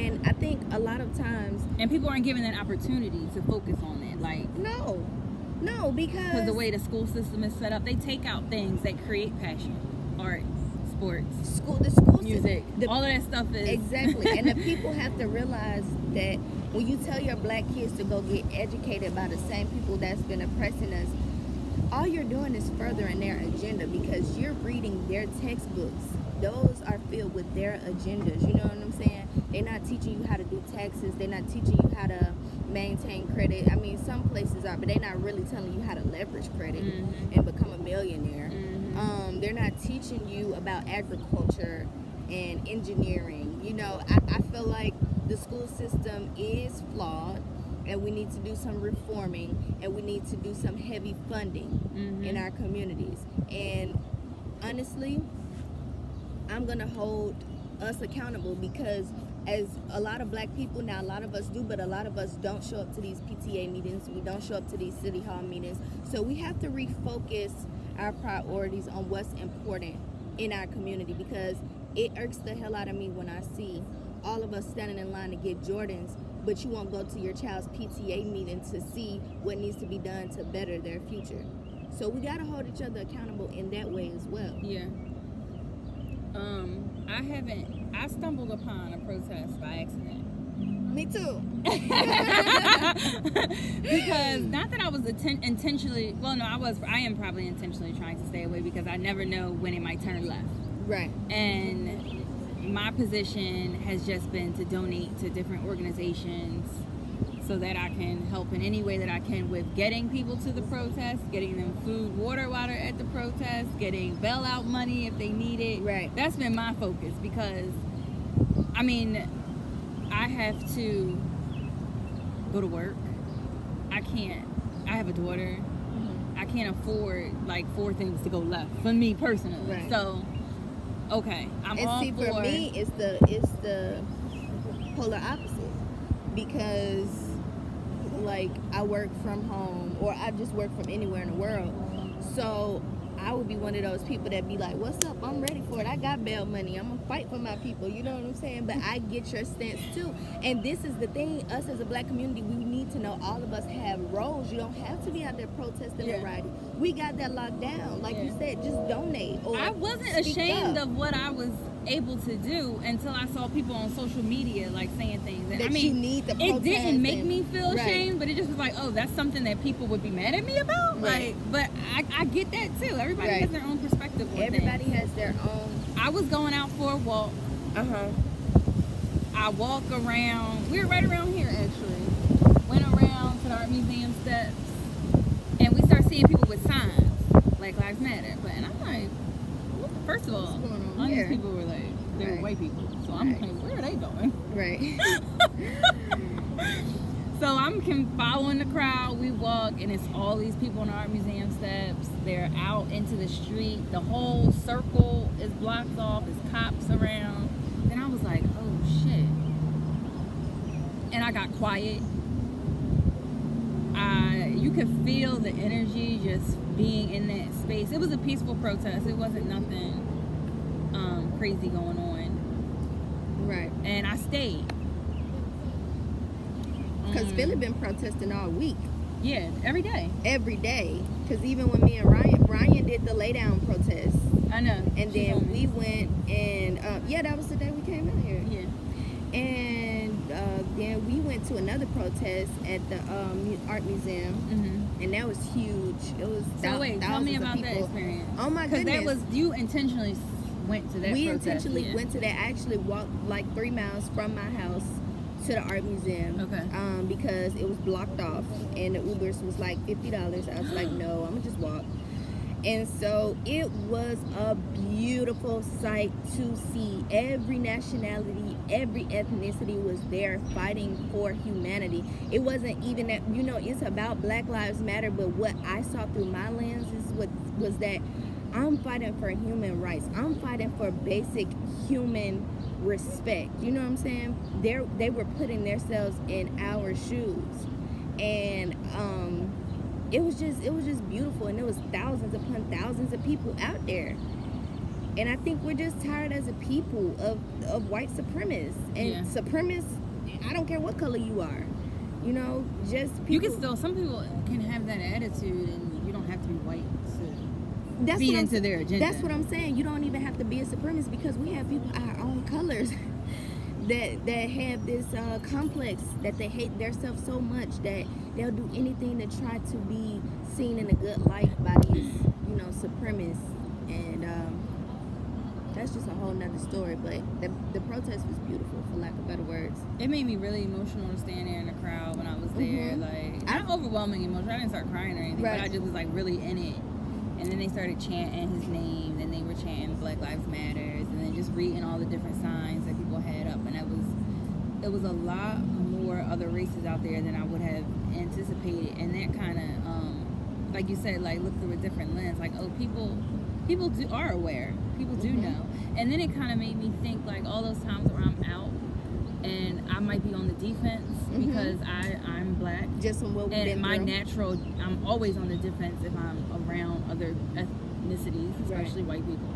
And I think a lot of times, and people aren't given that opportunity to focus on it. Like, no, because the way the school system is set up, they take out things that create passion, art, sports, the school music, system, all of that stuff is exactly. And the people have to realize that when you tell your black kids to go get educated by the same people that's been oppressing us, all you're doing is furthering their agenda, because you're reading their textbooks. Those are filled with their agendas. You know what I'm saying? They're not teaching you how to do taxes. They're not teaching you how to maintain credit. I mean, some places are, but they're not really telling you how to leverage credit and become a millionaire. They're not teaching you about agriculture and engineering. You know, I feel like the school system is flawed, and we need to do some reforming, and we need to do some heavy funding in our communities. And honestly, I'm going to hold us accountable, because as a lot of black people, now a lot of us do, but a lot of us don't show up to these PTA meetings. We don't show up to these city hall meetings. So we have to refocus our priorities on what's important in our community, because it irks the hell out of me when I see all of us standing in line to get Jordans, but you won't go to your child's PTA meeting to see what needs to be done to better their future. So we got to hold each other accountable in that way as well. Yeah. I stumbled upon a protest by accident. Me too. Because not that I was intentionally, well, no, I am probably intentionally trying to stay away, because I never know when it might turn left. Right. And my position has just been to donate to different organizations so that I can help in any way that I can with getting people to the protest, getting them food, water at the protest, getting bailout money if they need it. Right. That's been my focus, because, I mean, I have to go to work. I have a daughter. I can't afford like 4 things to go left for me personally. Right. So, okay, I'm all for. For me, it's the polar opposite, because like I work from home, or I just work from anywhere in the world. So I would be one of those people that be like, what's up? I'm ready for it. I got bail money. I'm going to fight for my people. You know what I'm saying? But I get your stance too. And this is the thing. Us as a black community, we need to know all of us have roles. You don't have to be out there protesting and rioting. We got that locked down. Like you said, just donate. Or I wasn't ashamed of what I was able to do until I saw people on social media like saying things. And that I mean, you need to protest. It didn't make me feel ashamed, but it just was like, oh, that's something that people would be mad at me about. Right. Like, but I get that too. Everybody has their own perspective on Everybody things. has their own. I was going out for a walk. I walk around. We were right around here actually. Went around to the art museum steps, and we started seeing people with signs Black Lives Matter. But and I'm like, first of all these people were like, they were white people. So I'm like, where are they going? Right. So I'm following the crowd. We walk, and it's all these people on the art museum steps. They're out into the street. The whole circle is blocked off. There's cops around. And I was like, oh shit. And I got quiet. You could feel the energy just being in that space. It was a peaceful protest. It wasn't nothing crazy going on. Right. And I stayed. Because Philly been protesting all week. Yeah, every day. Every day. Because even when me and Ryan did the lay down protest. I know. And then we went and, that was the day we came out here. Yeah. And then we went to another protest at the art museum. And that was huge. It was so wait, tell me about that experience. Oh my goodness. Because that was, you intentionally went to that We protest. intentionally went to that. I actually walked like 3 miles from my house to the art museum. Okay. Because it was blocked off and the Ubers was like $50. I was like, no, I'm gonna just walk. And so it was a beautiful sight to see. Every nationality, every ethnicity was there fighting for humanity. It wasn't even that, it's about Black Lives Matter, but what I saw through my lens was that I'm fighting for human rights. I'm fighting for basic human respect. You know what I'm saying? They were putting themselves in our shoes. And it was just beautiful, and there was thousands upon thousands of people out there. And I think we're just tired as a people of white supremacists. And Yeah. supremacists, I don't care what color you are. You know, just people. You can still, some people can have that attitude, and you don't have to be white to that's feed what I'm into sa- their agenda. That's what I'm saying. You don't even have to be a supremacist because we have people our own colors that have this complex that they hate themselves so much that they'll do anything to try to be seen in a good light by these, you know, supremacists. And that's just a whole nother story. But the protest was beautiful, for lack of better words. It made me really emotional to stand there in the crowd when I was there. Mhm. Like, not overwhelming emotion. I didn't start crying or anything, Right. but I just was like really in it. And then they started chanting his name, and they were chanting Black Lives Matters, and then just reading all the different signs that people had up. And it was a lot more other races out there than I would have anticipated. And that kind of, like you said, like look through a different lens. Like, oh, people are aware. People do Mhm. know. And then it kind of made me think, like, all those times where I'm out and I might be on the defense Mhm. because I'm black. Just from what we've And been my through. natural, I'm always on the defense if I'm around other ethnicities, especially white people.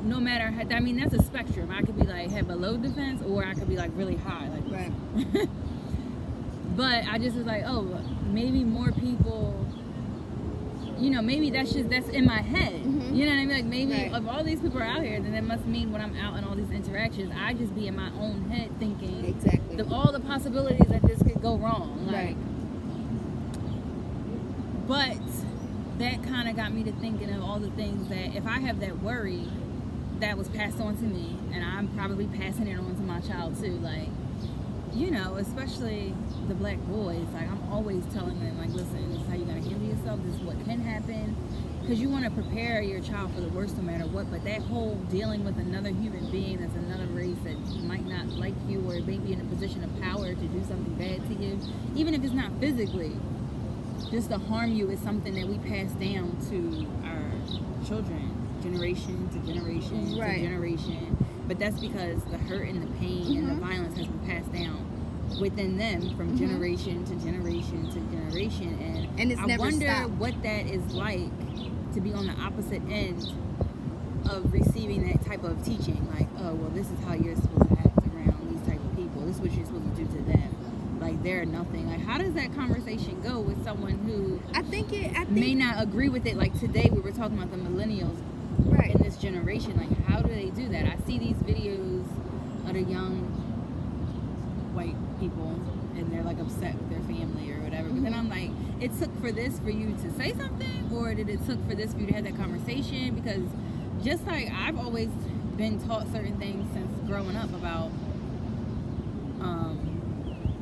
No matter how, I mean, that's a spectrum. I could be like, have a low defense, or I could be like really high. Like, Right. but I just was like, oh, maybe more people, you know, maybe that's in my head. Mhm. You know what I mean? Like, maybe Right. if all these people are out here, then it must mean when I'm out in all these interactions, I just be in my own head thinking Exactly. all the possibilities that this could go wrong. Like, Right. but that kind of got me to thinking of all the things that if I have that worry that was passed on to me, and I'm probably passing it on to my child too, like, you know, especially the black boys, like, I'm always telling them, like, listen, this is how you're going to handle yourself, this is what can happen, because you want to prepare your child for the worst no matter what. But that whole dealing with another human being that's another race that might not like you or may be in a position of power to do something bad to you, even if it's not physically, just to harm you, is something that we pass down to our children, generation to generation Right. to generation. But that's because the hurt and the pain and the Mhm. violence has been passed down within them from Mhm. generation to generation to generation. And it's I never wonder stopped. what that is like to be on the opposite end of receiving that type of teaching. Like, oh, well, this is how you're supposed to act around these type of people. This is what you're supposed to do to them. Like, they're nothing. Like, how does that conversation go with someone who I think may not agree with it? Like, today we were talking about the millennials right. in this generation. Like, how do they do that? I see these videos of the young white people, and they're like upset with their family or whatever. But then I'm like, it took for this for you to say something, or did it took for this for you to have that conversation? Because just like I've always been taught certain things since growing up about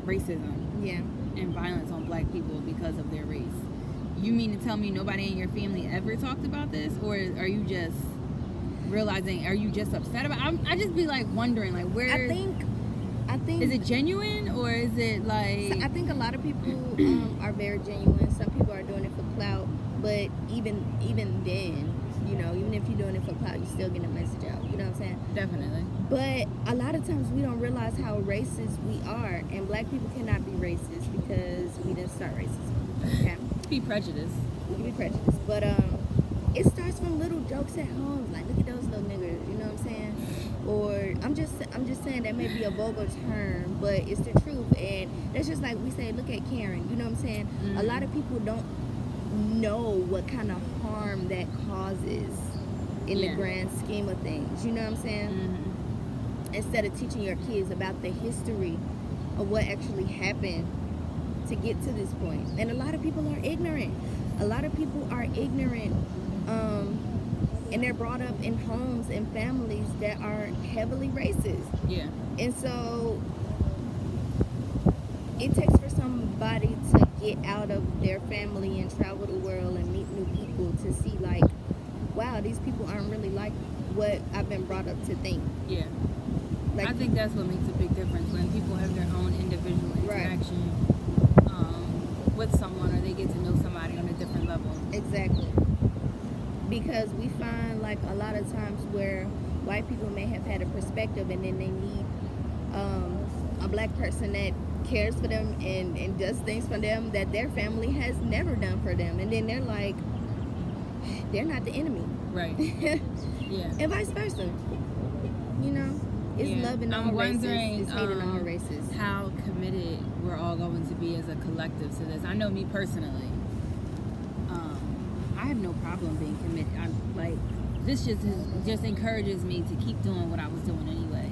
racism Yeah. and violence on black people because of their race. You mean to tell me nobody in your family ever talked about this, or are you just realizing? Are you just upset about? I just be like wondering, like, where I think is it genuine, or is it like? I think a lot of people are very genuine. Some people are doing it for clout, but even then, you know, even if you're doing it for clout, you still get a message out. You know what I'm saying? Definitely. But a lot of times we don't realize how racist we are, and black people cannot be racist because we didn't start racism. Okay, Be prejudiced. we can be prejudiced, but it starts from little jokes at home, like look at those little niggers. You know what I'm saying? Or I'm just saying that may be a vulgar term, but it's the truth, and that's just like we say, look at Karen. You know what I'm saying? A lot of people don't know what kind of harm that causes in the Yeah. grand scheme of things. You know what I'm saying? Mm-hmm. Instead of teaching your kids about the history of what actually happened to get to this point. And a lot of people are ignorant. A lot of people are ignorant, and they're brought up in homes and families that are heavily racist. Yeah. And so it takes for somebody to get out of their family and travel the world and meet new people to see, like, wow, these people aren't really like what I've been brought up to think. Yeah. Like, I think that's what makes a big difference when people have their own individual Right. interaction with someone, or they get to know somebody on a different level. exactly. Because we find, like, a lot of times where white people may have had a perspective and then they need a black person that cares for them and does things for them that their family has never done for them. And then they're like, they're not the enemy. Right. Yeah. And vice versa. You know, it's Yeah. love in all I'm races, wondering, it's hate in all races. how committed we're all going to be as a collective to this. I know me personally. I have no problem being committed. I'm like, this just encourages me to keep doing what I was doing anyway.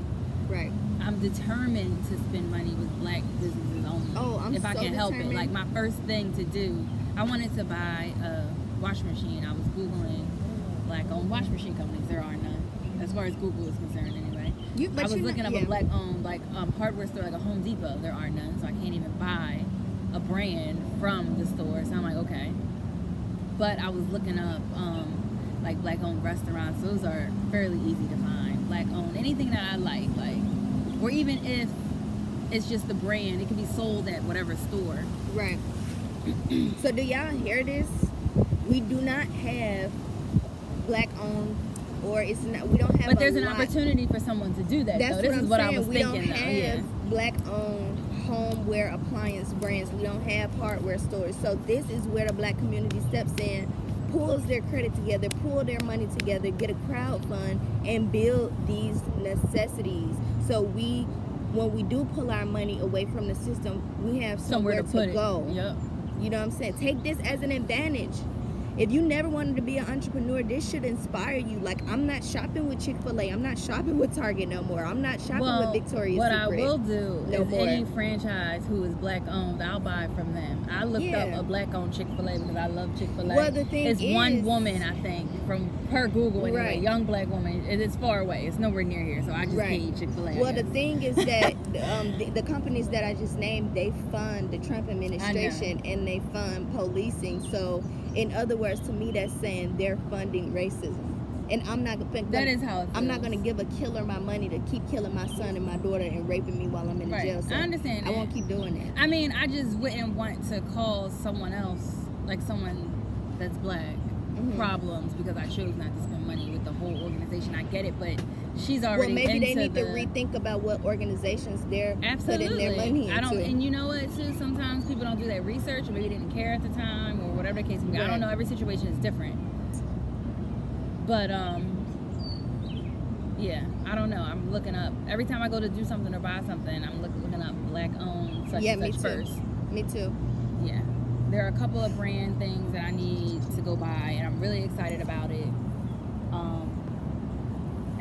Right. I'm determined to spend money with black businesses only. Oh, I'm if I so can help it. determined. Like my first thing to do, I wanted to buy a washing machine. I was Googling black-owned washing machine companies. There are none, as far as Google is concerned, anyway. I was looking up a black-owned hardware store, like a Home Depot. There are none, so I can't even buy a brand from the store. So I'm like, okay. But I was looking up like black-owned restaurants. Those are fairly easy to find. Black-owned, anything that I like, or even if it's just the brand, it can be sold at whatever store. Right. So do y'all hear this? We do not have black-owned, or it's not. We don't have. But there's an opportunity for someone to do that. That's though. This what is I'm what saying. I was we thinking. don't have black-owned homeware appliance brands. We don't have hardware stores. So this is where the black community steps in, pulls their credit together, pull their money together, get a crowd fund, and build these necessities. So when we do pull our money away from the system, we have somewhere to put go. it. Yep. You know what I'm saying? Take this as an advantage. If you never wanted to be an entrepreneur, this should inspire you. Like, I'm not shopping with Chick-fil-A. I'm not shopping with Target no more. I'm not shopping with Victoria's What Secret. I will do no is more. any franchise who is black owned, I'll buy from them. I looked up a black owned Chick-fil-A because I love Chick-fil-A. Well, the thing it's is, one woman, I think, from per Google anyway, Right. young black woman. It's far away. It's nowhere near here, so I just Right. can't eat Chick-fil-A. Well, the thing is that the companies that I just named, they fund the Trump administration and they fund policing. So, in other words, to me, that's saying they're funding racism. And I'm not gonna. That is how it feels. I'm not gonna give a killer my money to keep killing my son and my daughter and raping me while I'm in the Right. jail. So I understand I that. won't keep doing that. I mean, I just wouldn't want to cause someone else, like someone that's black, problems because I chose not to spend money with the whole organization. I get it, but she's already Well, maybe they into need to rethink about what organizations they're putting their money into. And you know what, too? Sometimes people don't do that research, or maybe didn't care at the time, or whatever the case may be. I don't know. Every situation is different. But yeah, I don't know. I'm looking up every time I go to do something or buy something. I'm looking up black-owned such and such first. Me too. Yeah, there are a couple of brand things that I need to go buy, and I'm really excited about it.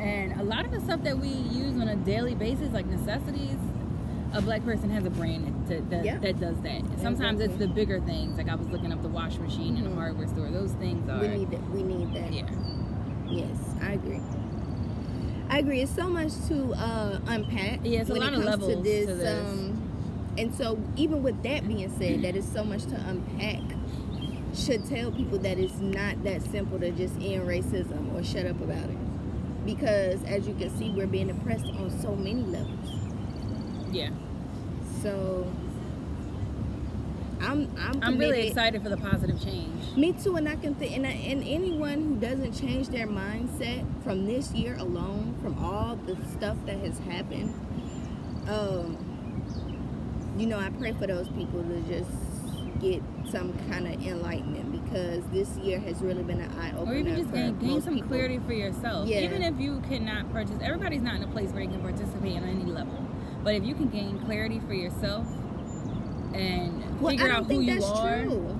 And a lot of the stuff that we use on a daily basis, like necessities, a black person has a brand that does that. Sometimes it's the bigger things, like I was looking up the washing machine in a hardware store. Those things are. We need that. Yeah. Yes, I agree. It's so much to unpack. Yeah, it's when a lot it of comes levels to this. to this. And so, even with that being said, that is so much to unpack. Should tell people that it's not that simple to just end racism or shut up about it. Because as you can see, we're being oppressed on so many levels. Yeah. So I'm really excited for the positive change. Me too, and I can think, and anyone who doesn't change their mindset from this year alone, from all the stuff that has happened, I pray for those people to just get some kind of enlightenment, because this year has really been an eye-opener. Or even just gain some people. clarity for yourself. Yeah. Even if you cannot participate, everybody's not in a place where you can participate on any level. But if you can gain clarity for yourself and figure out who you are. True.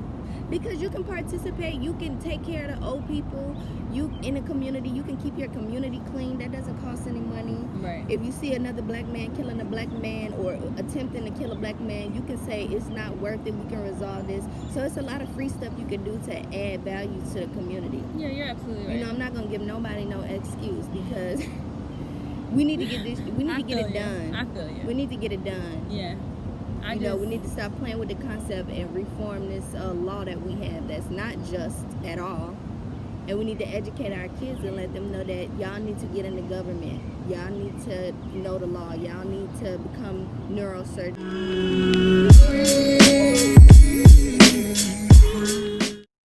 Because you can participate, you can take care of the old people. You in a community, you can keep your community clean. That doesn't cost any money. Right. If you see another black man killing a black man or attempting to kill a black man, you can say it's not worth it. We can resolve this. So it's a lot of free stuff you can do to add value to the community. Yeah, you're absolutely right. I'm not gonna give nobody no excuse, because we need to get this. We need to get it done. I feel you. We need to get it done. Yeah. We need to stop playing with the concept and reform this law that we have that's not just at all. And we need to educate our kids and let them know that y'all need to get in the government. Y'all need to know the law. Y'all need to become neurosurgeons.